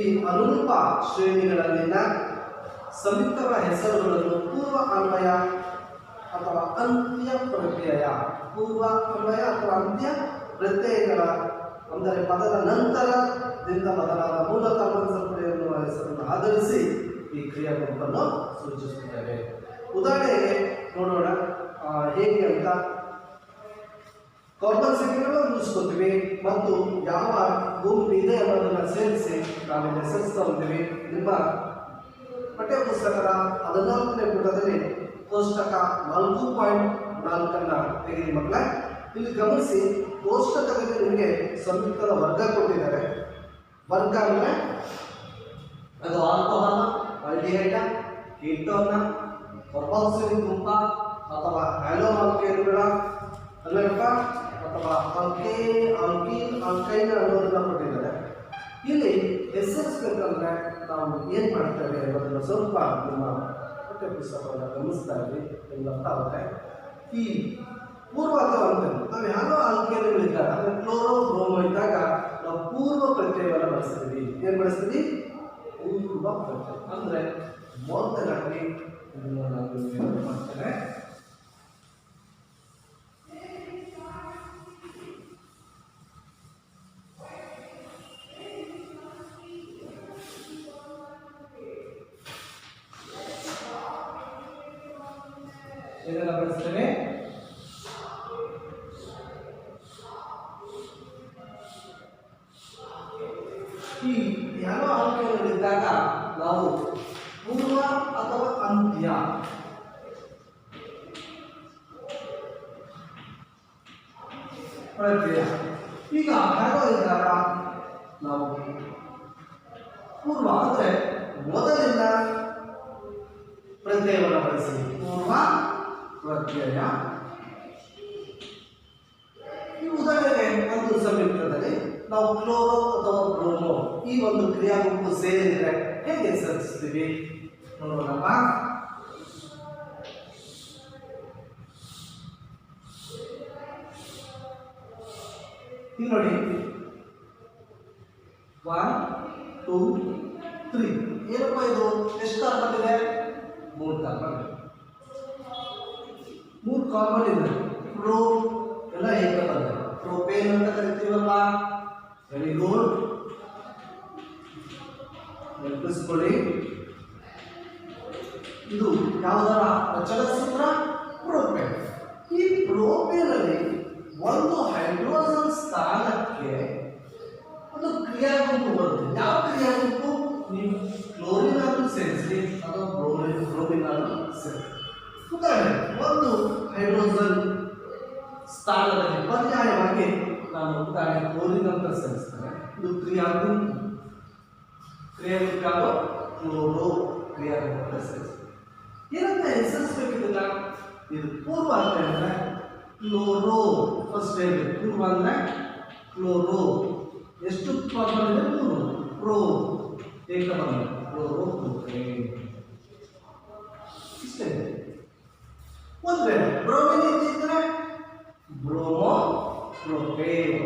ಈ ಅನುರೂಪ ಶ್ರೇಣಿಗಳಲ್ಲಿನ ಸಂಯುಕ್ತಗಳ ಹೆಸರುಗಳನ್ನು ಪೂರ್ವ ಅನ್ವಯ ಅಥವಾ ಅಂತ್ಯ ಪ್ರತ್ಯಯಗಳ ಅಂದರೆ ಪದದ ನಂತರದಿಂದ ಬದಲಾದ ಮೂಲ ಕಾರ್ಬನ್ ಸರಪಳಿ ಎನ್ನುವ ಹೆಸರನ್ನು ಆಧರಿಸಿ ಈ ಕ್ರಿಯಾಗುಂಪನ್ನು ಸೂಚಿಸುತ್ತೇವೆ. ಉದಾಹರಣೆಗೆ ನೋಡೋಣ ಹೇಗೆ ಅಂತ. ಕಾರ್ಬನ್ ಸಂಖ್ಯೆಗಳನ್ನು ಮುಗಿಸ್ಕೊತೀವಿ ಮತ್ತು ಯಾವ ಗುಂಪು ಇದೆ ಅನ್ನೋದನ್ನು ಸೇರಿಸಿ ನಾವು ಹೆಸರಿಸ್ತಾ ಹೋಗ್ತೀವಿ. ನಿಮ್ಮ ಪಠ್ಯ ಪುಸ್ತಕದ 14ನೇ ಪುಟದಲ್ಲಿ ಕೋಷ್ಟಕ 4.4 ತೆಗೆದಿ ಮಕ್ಕಳ. ಇಲ್ಲಿ ಗಮನಿಸಿ, ಕೋಷ್ಟಕದಲ್ಲಿ ನಿಮಗೆ ಸಂಯುಕ್ತದ ವರ್ಗ ಕೊಟ್ಟಿದ್ದಾರೆ. ವರ್ಗ ಅಂದರೆ ಅದು ಆಲ್ಕೋಹಾಲ್, ಆಲ್ಡಿಹೈಡ್, ಕೀಟೋನ್, ಕಾರ್ಬಾಕ್ಸಿಲಿಕ್ ಗುಂಪ ಅಥವಾ ಹ್ಯಾಲೋ ಆಲ್ಕೇನ್ಗಳ ಅಲ್ಲಪ್ಪ ಅಥವಾ ಆಲ್ಕೈನ್ ಅನ್ನೋದನ್ನ ಕೊಟ್ಟಿದ್ದಾರೆ. ಹೆಸರಿಸ್ಬೇಕಂದ್ರೆ ನಾವು ಏನು ಮಾಡ್ತೇವೆ ಅನ್ನೋದನ್ನ ಸ್ವಲ್ಪ ನಿಮ್ಮ ಪಠ್ಯ ಪುಸ್ತಕವನ್ನು ಗಮನಿಸ್ತಾ ಇದ್ವಿ ನಿಮ್ಗೆ ಅರ್ಥ ಆಗುತ್ತೆ. ಈ ಪೂರ್ವ ಅಥವಾ ಅಂತ್ಯ ನಾವು ಯಾರೋ ಆಲ್ಕೇನ್ಗಳಿದ್ದಾಗ ಅಂದರೆ ಕ್ಲೋರೋ ಬ್ರೋಮೋ ಇದ್ದಾಗ ನಾವು ಪೂರ್ವ ಪ್ರತ್ಯಯವನ್ನು ಬಳಸ್ತೀವಿ. ಏನು ಬಳಸ್ತೀವಿ? ಪೂರ್ವ ಪ್ರತ್ಯಯ. ಅಂದರೆ ಮೊದಲಾಗಿ ಇದನ್ನು ನಾನು ಮಾಡ್ತೇನೆ. ಇದನ್ನ ಬಳಸ್ತೇನೆ. ಈ ಯಾವ ಆಲ್ಕೇನ್ಗಳಿದ್ದಾಗ ನಾವು ಪೂರ್ವ ಅಥವಾ ಅಂತ್ಯ ಪ್ರತ್ಯಯ. ಈಗ ಹ್ಯಾರೋ ಇದ್ದಾಗ ನಾವು ಪೂರ್ವ ಅಂದರೆ ಮೊದಲಿನ ಪ್ರತ್ಯಯವನ್ನು ಬಳಸಿ ಪೂರ್ವ ಪ್ರತ್ಯಯ. ಈ ಉದಾಹರಣೆಗೆ ಒಂದು ಸಂಯುಕ್ತದಲ್ಲಿ ನಾವು ಕ್ಲೋರೋ ಅಥವಾ ಬ್ರೋಮೋ ಈ ಒಂದು ಕ್ರಿಯಾಗುಂಪು ಸೇರಿದರೆ ಹೇಗೆ ಹೆಸರಿಸ್ತೀವಿ ನೋಡೋಣಪ್ಪ. ಇಲ್ಲಿ ನೋಡಿ 1 2 3 ಏನಪ್ಪ ಇದು? ಎಷ್ಟು ಕಾರ್ಬನ್ ಇದೆ? 3 ಕಾರ್ಬನ್ ಇದೆ. 3 ಕಾರ್ಬನ್ ಇದೆ. ಪ್ರೋ ಎಲ್ಲ ಹೇಗೆ ಬಂದಿದೆ? ಪ್ರೋಪೇನ್ ಅಂತ ಕರಿತೀವಲ್ಲ. ವೆರಿ ಗುಡ್, ನೆನಪಿಸ್ಕೊಳ್ಳಿ. ಇದು ಯಾವುದರ ರಚನಾ ಸೂತ್ರ? ಪ್ರೋಪೇನ್. ಈ ಪ್ರೋಪೇನ್ ಅಲ್ಲಿ ಒಂದು ಹೈಡ್ರೋಜನ್ ಸ್ಥಾನಕ್ಕೆ ಒಂದು ಕ್ರಿಯಾಗುಂಪು ಬರುತ್ತೆ. ಯಾವ ಕ್ರಿಯಾಗುಂಪು? ನೀವು ಕ್ಲೋರಿನ್ ಅನ್ನು ಸೇರಿಸಿ ಅಥವಾ ಬ್ರೋಮಿನ್ ಅನ್ನು ಸೇರಿಸಿ. ಉದಾಹರಣೆ, ಒಂದು ಹೈಡ್ರೋಜನ್ ಸ್ಥಾನದಲ್ಲಿ ಪರ್ಯಾಯವಾಗಿ ನಾನು ಉದಾಹರಣೆ ಕ್ಲೋರಿನ್ ಅಂತ ಸೇರಿಸ್ತೇನೆ. ಇದು ಕ್ರಿಯಾಗುಂಪು. ಕ್ರಿಯಾಗುಂಪು ಕ್ಲೋರೋ ಕ್ರಿಯಾಗುಂಪು ಸೇರಿಸ್ತೇನೆ. ಏನಂತ ಹೆಸರಿಸಬೇಕಿಲ್ಲ. ಇದು ಪೂರ್ವ ಅಂತ ಹೇಳಿದ್ರೆ ಕ್ಲೋರೋ. ಫಸ್ಟ್ ಹೇಳಬೇಕು. ಪೂರ್ವ ಅಂದರೆ ಕ್ಲೋರೋ. ಎಷ್ಟು ಕಾರ್ಬನ್ ಇದೆ? 3. ಪ್ರೋ ಏಕವರ್ಣ ಕ್ಲೋರೋ ಪ್ರೋಪೇನ್. ಇಷ್ಟೇ. ಒಂದು ವೇಳೆ ಬ್ರೋಮಿನ್ ಇದ್ದಿದ್ರೆ ಬ್ರೋಮೋ ಪ್ರೋಪೇನ್.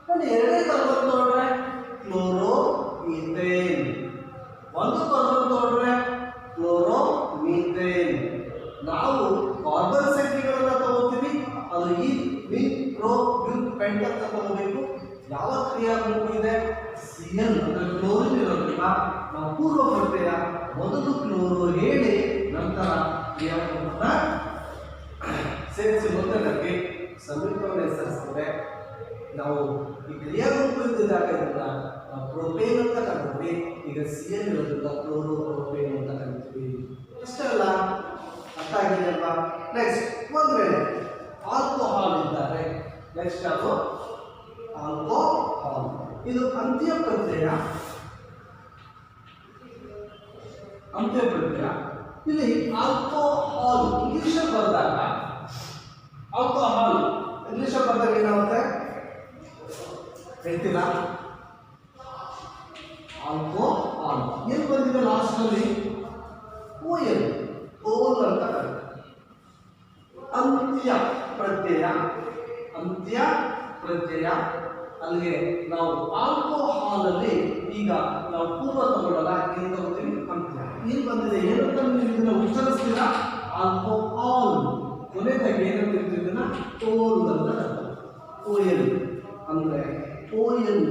ನೋಡಿ, ಎರಡನೇ ಕಾರ್ಬನ್ ತಗೊಂಡ್ರೆ ಕ್ಲೋರೋ ಈಥೇನ್. ಒಂದು ಕಾರ್ಬನ್ ತಗೊಂಡ್ರೆ ಕ್ಲೋರೋ ಮೀಥೇನ್. ನಾವು ಕಾರ್ಬನ್ ಸಂಖ್ಯೆಗಳನ್ನು ತಗೋತೀವಿ. ಅದು ಈ ವಿನ್ ಪ್ರೋ ಬ್ಯೂಟ್ ಪೆಂಟ್ ಅಂತ ತಗೋಬೇಕು. ಯಾವ ಕ್ರಿಯಾಗುಂಪು ಇದೆ? Cl ಅಂದರೆ ಕ್ಲೋರಿನ್ ಇರೋದ್ರಿಂದ ನಾವು ಪೂರ್ವ ಪ್ರತ್ಯಯ ಮೊದಲು ಕ್ಲೋರೋ ಹೇಳಿ ನಂತರ ಕ್ರಿಯಾಗುಂಪನ್ನ ಸೇರಿಸಿ ಮೊದಲಕ್ಕೆ ಸಂಯುಕ್ತವನ್ನು ಹೆಸರಿಸ್ತೇವೆ. ನಾವು ಈ ಕ್ರಿಯಾಗುಂಪು ಇದ್ದಾಗ ಇದನ್ನ ನಾವು ಪ್ರೋಪೇನ್ ಅಂತ ಕರಿತೀವಿ. ಈಗ Cl ಇರೋದ್ರಿಂದ ಕ್ಲೋರೋ ಪ್ರೋಪೇನ್ ಅಂತ ಕರಿತೀವಿ. ಇಷ್ಟೇ ಅಲ್ಲ? ಅರ್ಥ ಆಗಿದೆಯಲ್ವಾ? ನೆಕ್ಸ್ಟ್, ಒಂದು ವೇಳೆ ಆಲ್ಕೋಹಾಲ್ ಇದ್ದಾರೆ. ನೆಕ್ಸ್ಟ್ ಅದು ಆಲ್ಕೋಹಾಲ್. ಇದು ಅಂತ್ಯ ಪ್ರತ್ಯಯ. ಅಂತ್ಯ ಪ್ರತ್ಯಯ. ಇಲ್ಲಿ ಆಲ್ಕೋಹಾಲ್ ಇಂಗ್ಲಿಷ್ ಬರೆದಾಗ ಆಲ್ಕೋಹಾಲ್ ಇಂಗ್ಲಿಷ್ ಬರೆದಾಗ ಏನಾಗುತ್ತೆ ಹೇಳ್ತೀರಾ? ಆಲ್ಕೋಹಾಲ್ ಏನು ಬಂದಿದೆ ಲಾಸ್ಟ್ ನಲ್ಲಿ? ಓಎಲ್. ಓಲ್ ಅಂತ ಕರೀತಾರೆ. ಅಂತ್ಯ ಪ್ರತ್ಯಯ. ಅಂತ್ಯ ಪ್ರತ್ಯಯ. ಅಲ್ಲಿಗೆ ನಾವು ಆಲ್ಕೋಹಾಲ್ ಅಲ್ಲಿ ಈಗ ನಾವು ಪೂರ್ವ ತಗೊಳ್ಳಲ್ಲ. ಏನು ತಗೋತೀವಿ? ಅಂತ್ಯ. ಏನು ಬಂದಿದೆ? ಏನಂತ ನೀವು ಇದನ್ನ ಉಚ್ಚರಿಸ್ತೀರಾ? ಆಲ್ಕೋಹಾಲ್. ಕೊನೆಗೆ ಏನಂತ ಇದನ್ನ ಓಲ್ ಅಂತ ಕರೀತಾರೆ. ಓಎಲ್ ಅಂದ್ರೆ ಓಎಲ್.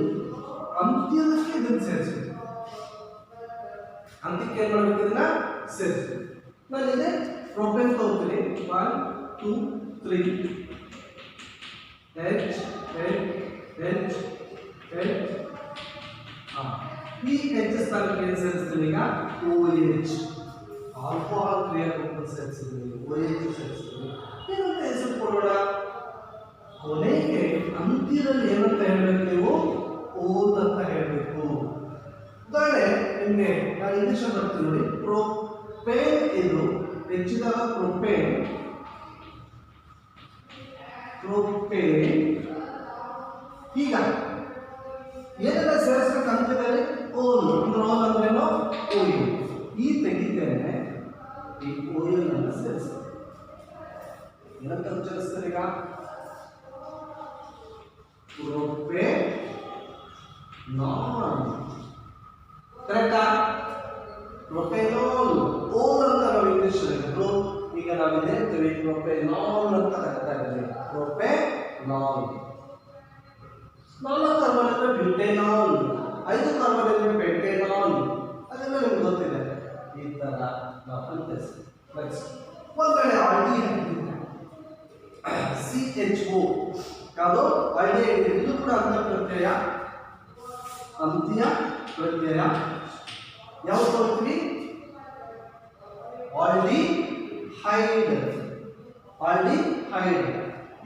ಅಂತ್ಯದಕ್ಕೆ ಇದನ್ನು ಸೇರಿಸ್ತೀವಿ. ಅಂತ್ಯಕ್ಕೆ ಏನು ಮಾಡಬೇಕು? ಇದನ್ನ ಸೇರಿಸ್ತೀವಿ. ನಾನು ಇದೆ ಪ್ರೋಪೇನ್ ತಗೋತೀನಿ. 1 2 3 H H H. ಈ H ಸ್ಥಾನಕ್ಕೆ ಏನು ಸೇರಿಸ್ತೀನಿ? ಈಗ OH. ಆಲ್ಕೋಹಾಲ್ ಕ್ರಿಯಾಗುಂಪು ಸೇರಿಸಿದ್ದೀನಿ. OH ಸೇರಿಸ್ತೀನಿ. ಏನಂತ ಹೆಸರು ಕೊಡೋಣ? ಕೊನೆಗೆ ಅಂತ್ಯದಲ್ಲಿ ಏನಂತ ಹೇಳಬೇಕು ನೀವು? ಓಲ್ ಅಂತ ಹೇಳಬೇಕು. ಉದಾಹರಣೆ ನಿಮಗೆ ನಾನು ಇಂಗ್ಲಿಷ್ ಬರ್ತೀನಿ ನೋಡಿ. ಪ್ರೋಪೇನ್ ಇದು ಹೆಚ್ಚಿದಾಗ ಪ್ರೋಪೇನ್. ಪ್ರೋಪೇನ್. ಈಗ ಏನೆಲ್ಲ ಸೇರಿಸ್ಬೇಕು ತೆಗಿತೇನೆ ಈ ಓಎಲ್ ಅನ್ನು ಸೇರಿಸ್ತೇನೆ. ಏನಂತ ಉಚ್ಚರಿಸ್ತಾರೆ ಈಗ? ಪ್ರೊಪೆನಾಲ್. ಕರೆಕ್ಟಾ? ಪ್ರೊಪೆನಾಲ್ ಓಲ್ ಅಂತ ನಾವು ಇಂಗ್ಲಿಷ್ ಈಗ ನಾವು ಇದೆ ಹೇಳ್ತೀವಿ ಪ್ರೊಪೆನಾಲ್ ಅಂತ ಕರೀತಾ ಇದ್ದೀವಿ. ಪ್ರೊಪೆನಾಲ್. 4 ಕಾರ್ಬನ್ ಇದ್ರೆ ಬ್ಯೂಟೆನಾಲ್, 5 ಕಾರ್ಬನ್ ಇದ್ರೆ ಪೆಂಟೆನಾಲ್. ಅದೆಲ್ಲ ನಿಮ್ಗೆ ಗೊತ್ತಿದೆ. ಈ ತರ ನಾವು ಅನ್ವಯಿಸ್ತೀವಿ. ನೆಕ್ಸ್ಟ್ ಒಂದು ಕಡೆ ಆಲ್ಡಿಹೈಡ್ CHO ಯಾವುದು ಆಲ್ಡಿಹೈಡ್, ಇದು ಕೂಡ ಅಂತ್ಯ ಪ್ರತ್ಯಯ. ಯಾವುದು ತಗೋತೀವಿ? ಆಲ್ಡಿಹೈಡ್.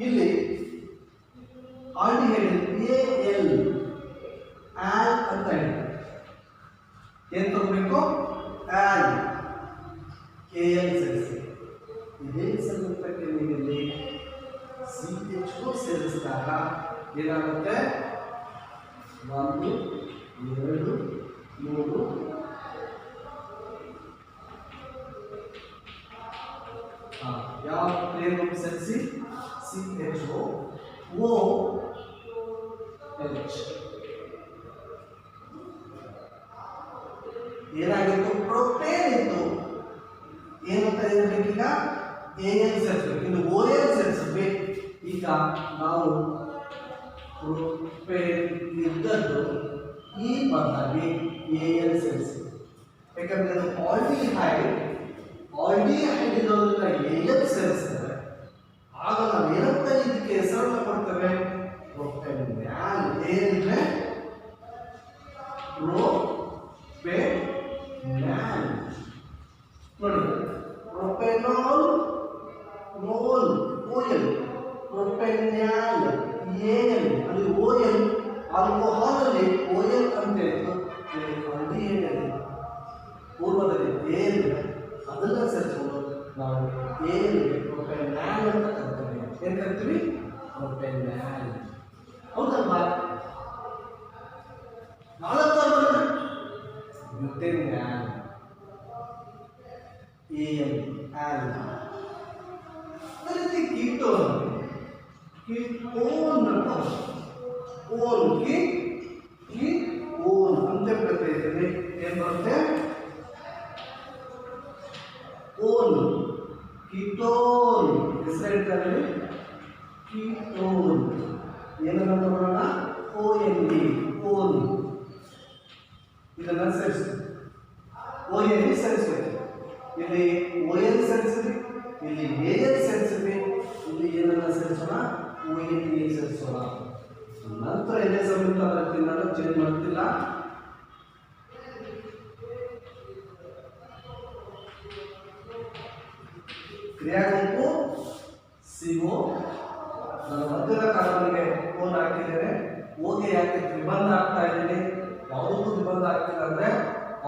ಇಲ್ಲಿ ಆಲ್ಡಿಹೈಡ್ AL ಆಲ್ ಅಂತ ಹೇಳಿ ಏನು ತಗೋಬೇಕು? ಆಲ್ AL ಸೇರಿಸಿ. ಇದೇ ಸಂದರ್ಭಕ್ಕೆ ನೀವಿಲ್ಲಿ CHO ಸೇರಿಸಿದಾಗ ಏನಾಗುತ್ತೆ? 1 2 3 ಯಾವ ಪ್ಲೇನ್ ಸೇರಿಸಿ? CHO OH. ಏನಾಗಿತ್ತು? ಪ್ರೊಪೇನ್ ಇತ್ತು. ಏನಂತ ಹೇಳ್ಬೇಕೀಗ? AL ಸೇರಿಸಬೇಕು. ಇನ್ನು OL ಸೇರಿಸಬೇಕು. ಈಗ ನಾವು ಪ್ರೊಪೇನ್ ಇದ್ದದ್ದು ಈ ಪದಕ್ಕೆ AL ಸೇರಿಸಿ. ಯಾಕಂದ್ರೆ ಅದು ಆಲ್ಡಿಹೈಡ್ ಇರೋದ್ರಿಂದ AL ಸೇರಿಸಿದ್ರೆ ಆಗ ನಾವು ಏನಂತ ಇದಕ್ಕೆ ಹೆಸರನ್ನು ಕೊಡ್ತೇವೆ? ಪ್ರೊಪೆನಾಲ್. ಏನಿದ್ರೆ ಪ್ರೊಪೆನಾಲ್. ನೋಡಿ, ಪ್ರೊಪೆನಾಲ್ ನೋಲ್ OL, ಪ್ರೊಪೆನಾಲ್ AL. ಅಲ್ಲಿ OL ಆಲ್ಕೋಹಾಲ್ ಅಲ್ಲಿ OL ಅಂತ ಇತ್ತು. ಪೂರ್ವದಲ್ಲಿ AL ಅದನ್ನ ಸೇರಿಸ್ಕೊಂಡು ನಾವು AL ಪ್ರೊಪೆನಾಲ್ ಅಂತ ಕರಿತೀವಿ. ಏನು ಕರಿತೀವಿ? ಪ್ರೊಪೆನಾಲ್. ಹೌದಲ್ವಾ? 4 ಬಂದ್ರೆ ಬ್ಯೂಟೆನಾಲ್ AL ಆಲ್. ಅದೇ ರೀತಿ ಕೀಟೋನ್ ಅಂತ ಓನ್ ಕೀಟೋನ್ ಅಂತ ಪ್ರತ್ಯಯ ಏನು ಬರುತ್ತೆ? One ketone. ಹೆಸರಿಡ್ತಾರೆ ಕೀಟೋನ್. ಏನನ್ನ ತಗೊಳ್ಳೋಣ? OND one. ಇದನ್ನ ಸೇರಿಸ್ತೀವಿ. OND ಸೇರಿಸ್ಬೇಕು. ಇಲ್ಲಿ OL ಸೇರಿಸಿದ್ವಿ, ಇಲ್ಲಿ AL ಸೇರಿಸಿದ್ವಿ, ಇಲ್ಲಿ ಏನನ್ನ ಸೇರಿಸೋಣ? OND ಸೇರಿಸೋಣ. ನಂತರ ಎದೆ ಸಂಯುಕ್ತ ನಾನು ಚೇಂಜ್ ಮಾಡ್ತಿಲ್ಲ. ಕ್ರಿಯಾಗುಂಪು CO. ನಾನು ಮಧ್ಯದ ಕಾರ್ಬನ್ಗೆ ಓನ್ ಹಾಕಿದ್ದೇನೆ. ಓಗೆ ಯಾಕೆ ತ್ರಿಬಂಧ ಆಗ್ತಾ ಇದ್ದೀನಿ? ಯಾವುದಕ್ಕೂ ತ್ರಿಬಂಧ ಆಗ್ತಿಲ್ಲ ಅಂದ್ರೆ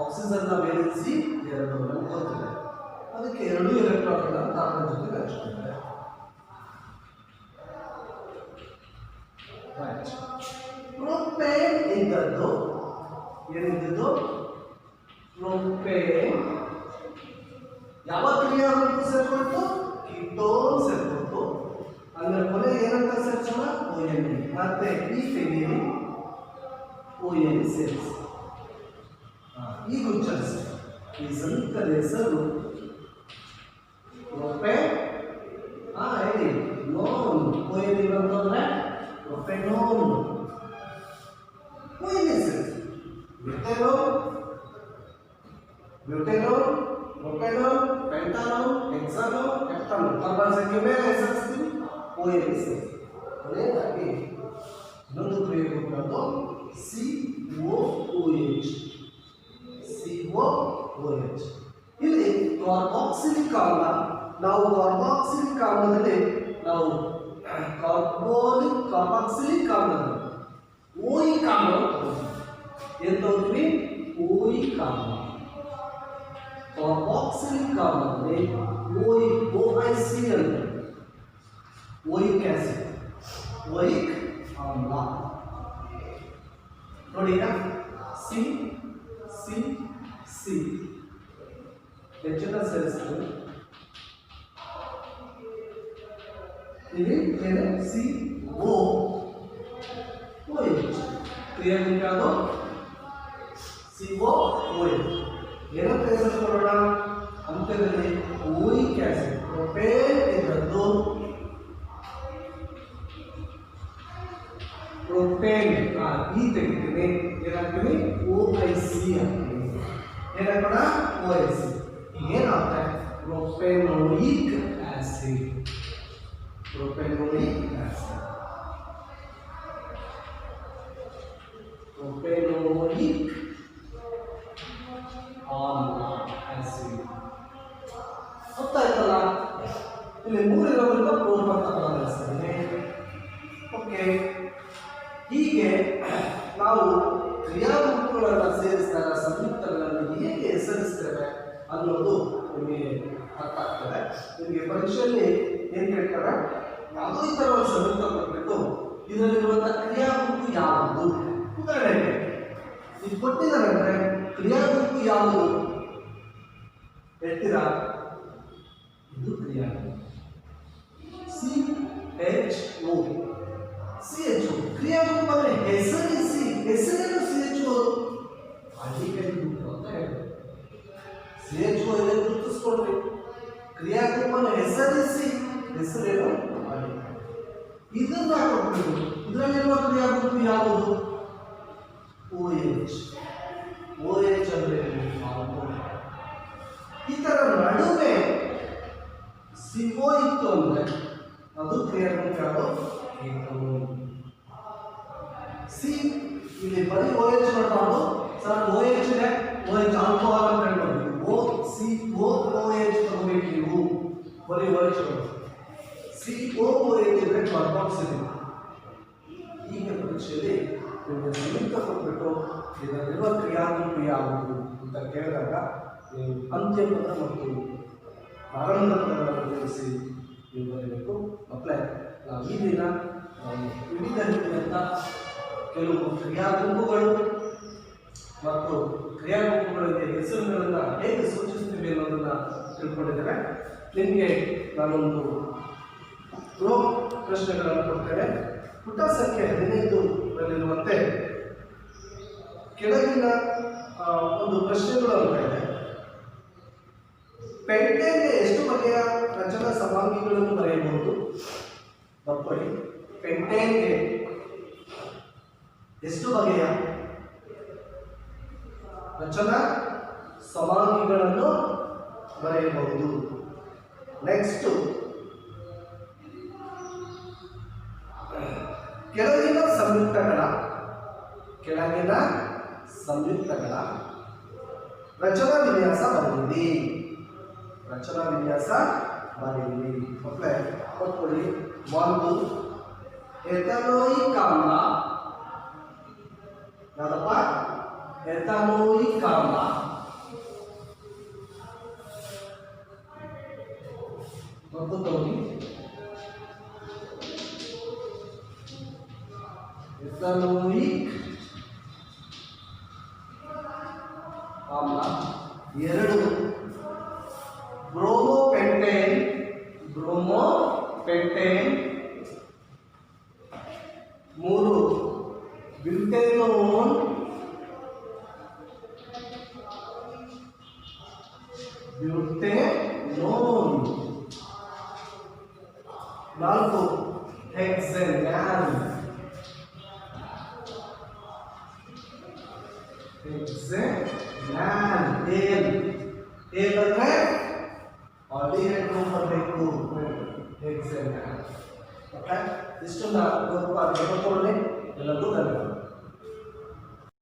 ಆಕ್ಸಿಜನ್ನ ವೇಲೆನ್ಸಿ 2 ಗೊತ್ತಿದೆ. ಅದಕ್ಕೆ 2 ಎಲೆಕ್ಟ್ರಾನ್ಗಳನ್ನು ಕಾರ್ಬನ್ ಜೊತೆ ಹಂಚ್ಕೊಂಡಿದ್ದಾರೆ. ಪ್ರೊಪೇನ್ ಇದ್ದದ್ದು ಏನಿದ್ದದ್ದು? ಪ್ರೊಪೇನ್ ಯಾವ ಕ್ರಿಯಾಗುಂಪು ಸೇರ್ಕೊಳ್ತು? ಕೀಟೋನ್ ಸೇರ್ಕೊಳ್ತು. ಅಂದ್ರೆ ಕೊನೆ ಏನಂತ ಸೇರಿಸೋಣ? OND. ಮತ್ತೆ ಈ ತೆಗೀರಿ, OND ಸೇರಿಸಿ. ಈಗ ಉಚ್ಚರಿಸಿ. ಈ ಸಂಯುಕ್ತದ ಹೆಸರು ಪ್ರೊಪೆನ್. ಹೇಳಿ ನೋನ್. OND ಬಂತಂದ್ರೆ ಪ್ರೊಪೆನೋನ್. OND ಸೇರಿಸಿ. ಬ್ಯೂಟೆನೋನ್, ಪ್ರೊಪೆನೋನ್, ಪೆಂಟಾನೋನ್, ಹೆಕ್ಸಾನೋನ್, ಹೆಪ್ಟಾನೋನ್. ಕಾರ್ಬನ್ ಸಂಖ್ಯೆ ಮೇಲೆ ಹೆಸರಿಸ್ತೀವಿ. OND ಸೇರಿಸಿ. ಅದೇನಾಗಿ ಇನ್ನೊಂದು ಕ್ರಿಯೆಗಳು COOH. ಇಲ್ಲಿ ಕಾರ್ಬಾಕ್ಸಿಲಿಕ್ ಆಮ್ಲ. ನಾವು ಕಾರ್ಬಾಕ್ಸಿಲಿಕ್ ಆಮ್ಲದಲ್ಲಿ ನಾವು ಕಾರ್ಬಾಕ್ಸಿಲಿಕ್ ಆಮ್ಲದಲ್ಲಿ ಓಯಿಕ್ ಆಮ್ಲ ಏನು ತಗೋತೀವಿ? ಓಯಿಕ್ ಆಮ್ಲ. ಕಾರ್ಬಾಕ್ಸಿಲಿಕ್ ಆಮ್ಲದಲ್ಲಿ OIC ಅಂತ ಓಯಿಕ್ ಆಸಿಡ್, ಓಯಿಕ್ ಆಮ್ಲ. ನೋಡಿ ಈಗ C ಹೆಚ್ಚಿನ ಸೇರಿಸ್ತೀವಿ. ಇಲ್ಲಿ ಏನು CO OH ಕ್ರಿಯಾಗುಂಪು ಯಾವುದು COOH. ಏನಂತ ಹೆಸರಿಸೋಣ ಅಂತ್ಯದಲ್ಲಿ ಓಯಿಕ್ ಆಸಿಡ್ ಪ್ರೊಪೇನ್ ಇದ್ದದ್ದು ಪ್ರೊಪೇನ್ ಈ ತೆಗಿತೀನಿ ಏನಾಗ್ತೀವಿ OIC ಆಗ್ತೀವಿ. ಏನಾಗೋಣ OIC. ಏನಾಗ್ತದೆ ಪ್ರೊಪೆನೋಯಿಕ್ ಆಸಿಡ್. ಪ್ರೊಪೆನೋಯಿಕ್ ಆಸಿಡ್ ಪ್ರೊಪೆನೋಯಿಕ್ ಆಮ್ಲ ಆಸಿಡ್. ಗೊತ್ತಾಯ್ತಲ್ಲ, ಇಲ್ಲಿ 3 ಇರೋದ್ರಿಂದ ಪ್ರೋಪ್ ಅಂತ ಬಳಸ್ತೀನಿ. ಓಕೆ, ಹೀಗೆ ನಾವು ಕ್ರಿಯಾಗುಂಪುಗಳನ್ನು ಸೇರಿಸಿದಾಗ ಸಂಯುಕ್ತಗಳನ್ನು ಹೇಗೆ ಹೆಸರಿಸ್ತೇವೆ ಅನ್ನೋದು ನಿಮಗೆ ಅರ್ಥ ಆಗ್ತದೆ. ನಿಮಗೆ ಪರೀಕ್ಷೆಯಲ್ಲಿ ಏನು ಕೇಳ್ತಾರೆ, ಯಾವುದೋ ಈ ಥರ ಒಂದು ಸಂಯುಕ್ತ ಕೊಟ್ಬಿಟ್ಟು ಇದರಲ್ಲಿರುವಂಥ ಕ್ರಿಯಾಗುಂಪು ಯಾವುದು, ಉದಾಹರಣೆಗೆ ಇದು ಕೊಟ್ಟಿದ್ದಾರೆ ಅಂದರೆ ಕ್ರಿಯಾಗುಂಪು ಯಾವುದು ಹೇಳ್ತೀರಾ? ಇದು ಕ್ರಿಯಾಗುಂಪು CHO. CHO ಕ್ರಿಯಾಗುಂಪು ಅಂದರೆ ಹೆಸರಿಸಿ, ಹೆಸರೇನು CHO ಆಲ್ಡಿಹೈಡ್ ಗುಂಪು ಅಂತ ಹೇಳ್ತಾರೆ. CHO ಇದೆ ಗುರುತಿಸ್ಕೊಳ್ರಿ. ಕ್ರಿಯಾಗುಂಪನ್ನು ಹೆಸರಿಸಿ, ಹೆಸರೇನು ಆಲ್ಡಿಹೈಡ್. ಇದನ್ನ ಕೊಟ್ಟು ಇದರಲ್ಲಿರುವ ಕ್ರಿಯಾಗುಂಪು ಯಾವುದು OH. OH ಅಂದರೆ ಈ ಥರ ನಡುವೆ CO ಇತ್ತು ಅಂದರೆ ಅದು ಕ್ರಿಯಾಗುಂಪು ಯಾವುದು ಸಿ. ಇಲ್ಲಿ ಬರೀ OH ನೋಡಬಾರ್ದು ಸರ್. OH ಇದೆ, OH ಆಲ್ಕೋಹಾಲ್ ಅಂತ ಹೇಳ್ಬೋದು. COOH ತಗೋಬೇಕು ನೀವು, ಬರೀ OH COOH ಇದ್ರೆ ಕಾರ್ಬಾಕ್ಸಿಲಿಕ್. ಈಗ ಪರೀಕ್ಷೆಯಲ್ಲಿ ನಿಮಗೆ ಸಂಯುಕ್ತ ಕೊಟ್ಬಿಟ್ಟು ಇದರಲ್ಲಿರುವ ಕ್ರಿಯಾಗುಂಪು ಯಾವುದು ಅಂತ ಕೇಳಿದಾಗ ನೀವು ಅಂತ್ಯಪದ ಮತ್ತು ಪ್ರಾರಂಭ ಪದಗಳನ್ನು ಉಪಯೋಗಿಸಿ ನೀವು ಬರೀಬೇಕು. ಮಕ್ಕಳೇ, ನಾವು ಈ ದಿನ ವಿವಿಧ ರೀತಿಯಂಥ ಕೆಲವು ಕ್ರಿಯಾಗುಂಪುಗಳು ಮತ್ತು ಕ್ರಿಯಾಗುಂಪುಗಳಿಗೆ ಹೆಸರುಗಳನ್ನು ಹೇಗೆ ಸೂಚಿಸ್ತೀವಿ ಅನ್ನೋದನ್ನು ತಿಳ್ಕೊಂಡಿದ್ದೇವೆ. ನಿಮಗೆ ನಾನೊಂದು ಪ್ರಶ್ನೆಗಳನ್ನು ಕೊಡ್ತೇನೆ. ಪುಟ ಸಂಖ್ಯೆ 15ರಲ್ಲಿರುವಂತೆ ಕೆಳಗಿನ ಒಂದು ಪ್ರಶ್ನೆಗಳು ಅಂತ ಇದೆ. ಪೆಂಟೇನ್ಗೆ ಎಷ್ಟು ಬಗೆಯ ರಚನಾ ಸಮಾಂಗಿಗಳನ್ನು ಬರೆಯಬಹುದು? ಬರ್ಕೊಳ್ಳಿ. ಪೆಂಟೇನ್ಗೆ ಎಷ್ಟು ಬಗೆಯ ರಚನಾ ಸಮಾಂಗಿಗಳನ್ನು ಬರೆಯಬಹುದು? ನೆಕ್ಸ್ಟ್, ಕೆಳಗಿನ ಸಂಯುಕ್ತಗಳ ರಚನಾ ವಿನ್ಯಾಸ ಬರೆಯಿರಿ. ರಚನಾ ವಿನ್ಯಾಸ ಬರೆಯಿರಿ. ಮಕ್ಕಳೇ ಕೊಟ್ಕೊಳ್ಳಿ. ಒಂದು ಎಥನೋಯಿಕ್ ಆಮ್ಲ. ಯಾವ್ದಪ್ಪ? ಎಥನೋಯಿಕ್ ಆಮ್ಲ. ಮತ್ತು ತೋರಿ ಎಥನೋಯಿಕ್ ಆಮ್ಲ. 2 ಬ್ರೋಮೋಪೆಂಟೇನ್. 3 ಬ್ಯೂಟೆನೋನ್. 4 ಹೆಕ್ಸೆನಾನ್. ಅಂದ್ರೆ ಆಲ್ಡಿಹೈಡ್ ಗ್ರೂಪ್ ಬರಬೇಕು. ಹೆಕ್ಸೆನಾನ್. ಓಕೆ, ಇಷ್ಟನ್ನ ಗೊತ್ತಾಗಿ ಎಲ್ಲರಿಗೂ ಧನ್ಯವಾದ.